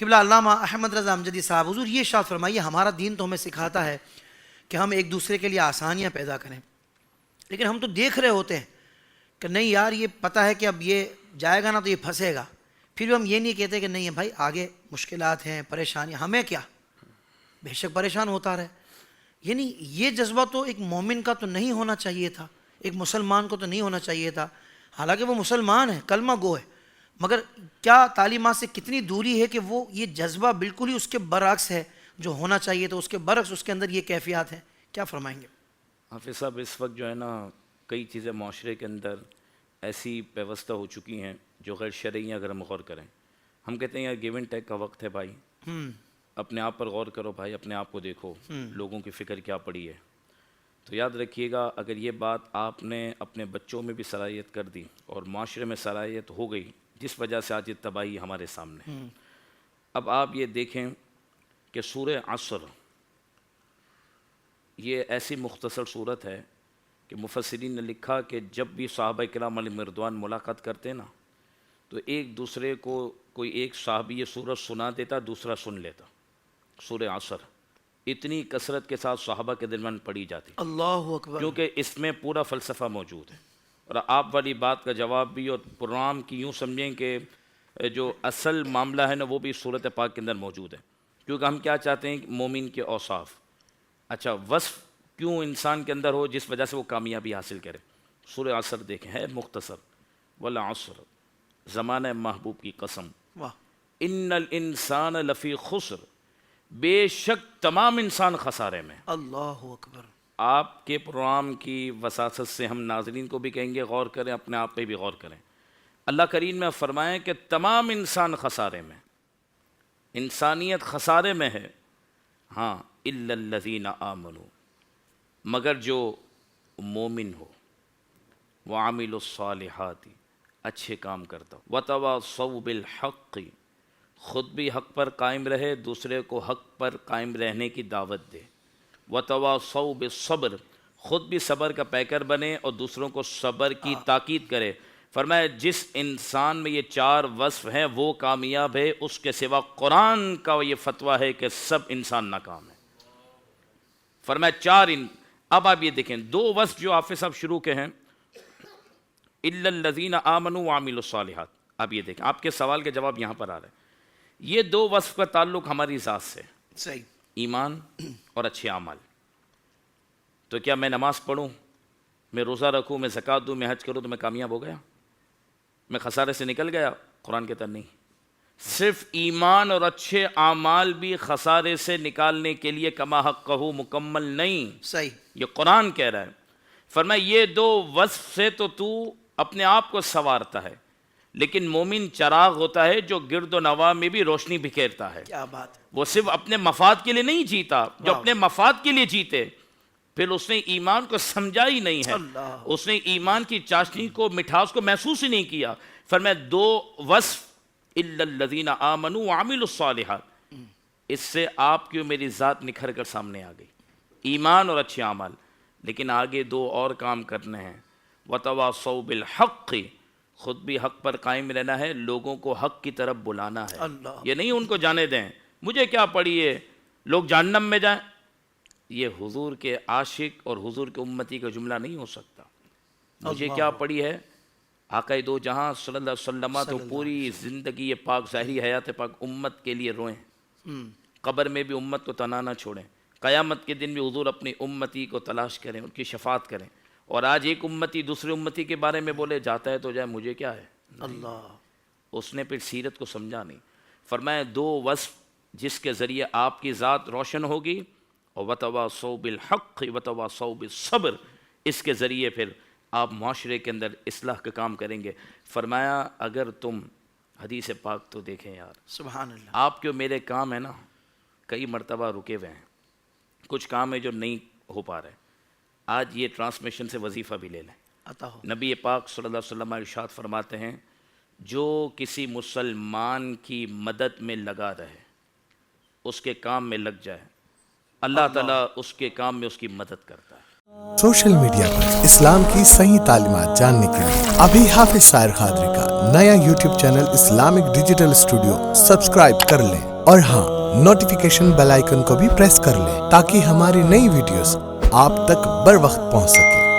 قبلہ علامہ احمد رضا امجدی صاحب، حضور یہ ارشاد فرمائیے ہمارا دین تو ہمیں سکھاتا ہے کہ ہم ایک دوسرے کے لیے آسانیاں پیدا کریں، لیکن ہم تو دیکھ رہے ہوتے ہیں کہ نہیں یار یہ پتہ ہے کہ اب یہ جائے گا نا تو یہ پھنسے گا، پھر بھی ہم یہ نہیں کہتے کہ نہیں ہے بھائی آگے مشکلات ہیں، پریشانیاں، ہمیں کیا، بے شک پریشان ہوتا رہے. یعنی یہ جذبہ تو ایک مومن کا تو نہیں ہونا چاہیے تھا، ایک مسلمان کو تو نہیں ہونا چاہیے تھا. حالانکہ وہ مسلمان ہے، کلمہ گو ہے، مگر کیا تعلیمات سے کتنی دوری ہے کہ وہ یہ جذبہ بالکل ہی اس کے برعکس ہے جو ہونا چاہیے، تو اس کے برعکس اس کے اندر یہ کیفیات ہیں. کیا فرمائیں گے؟ حافظ صاحب اس وقت جو ہے نا کئی چیزیں معاشرے کے اندر ایسی پیوستہ ہو چکی ہیں جو غیر شرعی ہیں. اگر ہم غور کریں، ہم کہتے ہیں یار گیو اینڈ ٹیک کا وقت ہے بھائی، اپنے آپ پر غور کرو بھائی، اپنے آپ کو دیکھو، لوگوں کی فکر کیا پڑی ہے. تو یاد رکھیے گا اگر یہ بات آپ نے اپنے بچوں میں بھی صلاحیت کر دی اور معاشرے میں صلاحیت ہو گئی، جس وجہ سے آج یہ تباہی ہمارے سامنے. اب آپ یہ دیکھیں کہ سورہ عصر یہ ایسی مختصر صورت ہے کہ مفسرین نے لکھا کہ جب بھی صحابہ کرام علیہم رضوان ملاقات کرتے نا تو ایک دوسرے کو کوئی ایک صحابی یہ سورت سنا دیتا، دوسرا سن لیتا. سورہ عصر اتنی کثرت کے ساتھ صحابہ کے درمیان پڑھی جاتی، اللہ اکبر، کیونکہ اس میں پورا فلسفہ موجود ہے. اور آپ والی بات کا جواب بھی اور پروگرام کی یوں سمجھیں کہ جو اصل معاملہ ہے نا وہ بھی سورت پاک کے اندر موجود ہے. کیونکہ ہم کیا چاہتے ہیں کہ مومن کے اوصاف، اچھا وصف کیوں انسان کے اندر ہو جس وجہ سے وہ کامیابی حاصل کرے. سورہ عصر دیکھیں، ہے مختصر، والعصر زمانہ محبوب کی قسم، ان الانسان لفی خسر، بے شک تمام انسان خسارے میں. اللہ اکبر. آپ کے پروگرام کی وساطت سے ہم ناظرین کو بھی کہیں گے غور کریں، اپنے آپ پہ بھی غور کریں. اللہ کریم میں فرمائیں کہ تمام انسان خسارے میں، انسانیت خسارے میں ہے. ہاں الا الذین آمنوا، مگر جو مومن ہو، وعملوا الصالحات، اچھے کام کرتا ہو، وتواصوا بالحق، خود بھی حق پر قائم رہے، دوسرے کو حق پر قائم رہنے کی دعوت دے، وتواصوا بالصبر، خود بھی صبر کا پیکر بنے اور دوسروں کو صبر کی تاکید کرے. فرمایا جس انسان میں یہ چار وصف ہیں وہ کامیاب ہے، اس کے سوا قرآن کا یہ فتویٰ ہے کہ سب انسان ناکام ہے. فرمایا چار اب آپ یہ دیکھیں دو وصف جو حافظ صاحب شروع کے ہیں، الا الذین آمنوا وعملوا الصالحات. اب یہ دیکھیں آپ کے سوال کے جواب یہاں پر آ رہے ہیں. یہ دو وصف کا تعلق ہماری ذات سے، صحیح، ایمان اور اچھے اعمال. تو کیا میں نماز پڑھوں، میں روزہ رکھوں، میں زکوٰۃ دوں، میں حج کروں تو میں کامیاب ہو گیا، میں خسارے سے نکل گیا؟ قرآن کہتا نہیں. صرف ایمان اور اچھے اعمال بھی خسارے سے نکالنے کے لیے کما حقہ مکمل نہیں. صحیح، یہ قرآن کہہ رہا ہے. فرمایا یہ دو وصف سے تو اپنے آپ کو سنوارتا ہے، لیکن مومن چراغ ہوتا ہے جو گرد و نواح میں بھی روشنی بکھیرتا ہے. کیا بات. وہ صرف اپنے مفاد کے لیے نہیں جیتا، جو اپنے مفاد کے لیے جیتے پھر اس نے ایمان کو سمجھا ہی نہیں ہے، اس نے ایمان کی چاشنی کو، مٹھاس کو محسوس ہی نہیں کیا. فرمایا دو وصف الا الذین آمنوا وعملوا الصالحات، اس سے آپ کی میری ذات نکھر کر سامنے آ گئی، ایمان اور اچھے اعمال. لیکن آگے دو اور کام کرنے ہیں، وتواصوا بالحق، خود بھی حق پر قائم رہنا ہے، لوگوں کو حق کی طرف بلانا ہے. یہ نہیں ان کو جانے دیں مجھے کیا پڑی ہے لوگ جہنم میں جائیں. یہ حضور کے عاشق اور حضور کے امتی کا جملہ نہیں ہو سکتا. مجھے کیا پڑی ہے، آقا دو جہاں صلی اللہ علیہ وسلم تو پوری زندگی یہ پاک ظاہری حیات پاک امت کے لیے روئیں، قبر میں بھی امت کو تنہا نہ چھوڑیں، قیامت کے دن بھی حضور اپنی امتی کو تلاش کریں، ان کی شفاعت کریں. اور آج ایک امتی دوسرے امتی کے بارے میں بولے جاتا ہے تو جائے مجھے کیا ہے. اللہ، اس نے پھر سیرت کو سمجھا نہیں. فرمایا دو وصف جس کے ذریعے آپ کی ذات روشن ہوگی، اور وتواصوا بالحق وتواصوا بالصبر، اس کے ذریعے پھر آپ معاشرے کے اندر اصلاح کا کام کریں گے. فرمایا اگر تم حدیث پاک تو دیکھیں یار، سبحان اللہ، آپ کے میرے کام ہے نا کئی مرتبہ رکے ہوئے ہیں، کچھ کام ہے جو نہیں ہو پا رہے. آج یہ ٹرانسمیشن سے وظیفہ بھی لے لیں. عطا ہو. نبی پاک صلی اللہ علیہ وسلم ارشاد فرماتے ہیں جو کسی مسلمان کی مدد میں لگا رہے، اس کے کام میں لگ جائے، اللہ تعالیٰ اس کے کام میں اس کی مدد کرتا ہے. سوشل میڈیا پر اسلام کی صحیح تعلیمات جاننے کے لیے ابھی حافظ سائر قادری کا نیا YouTube channel Islamic digital studio subscribe کر لیں. اور ہاں نوٹیفیکیشن بیل آئیکن کو بھی پریس کر لیں تاکہ ہماری نئی ویڈیوز آپ تک بر وقت پہنچ سکے.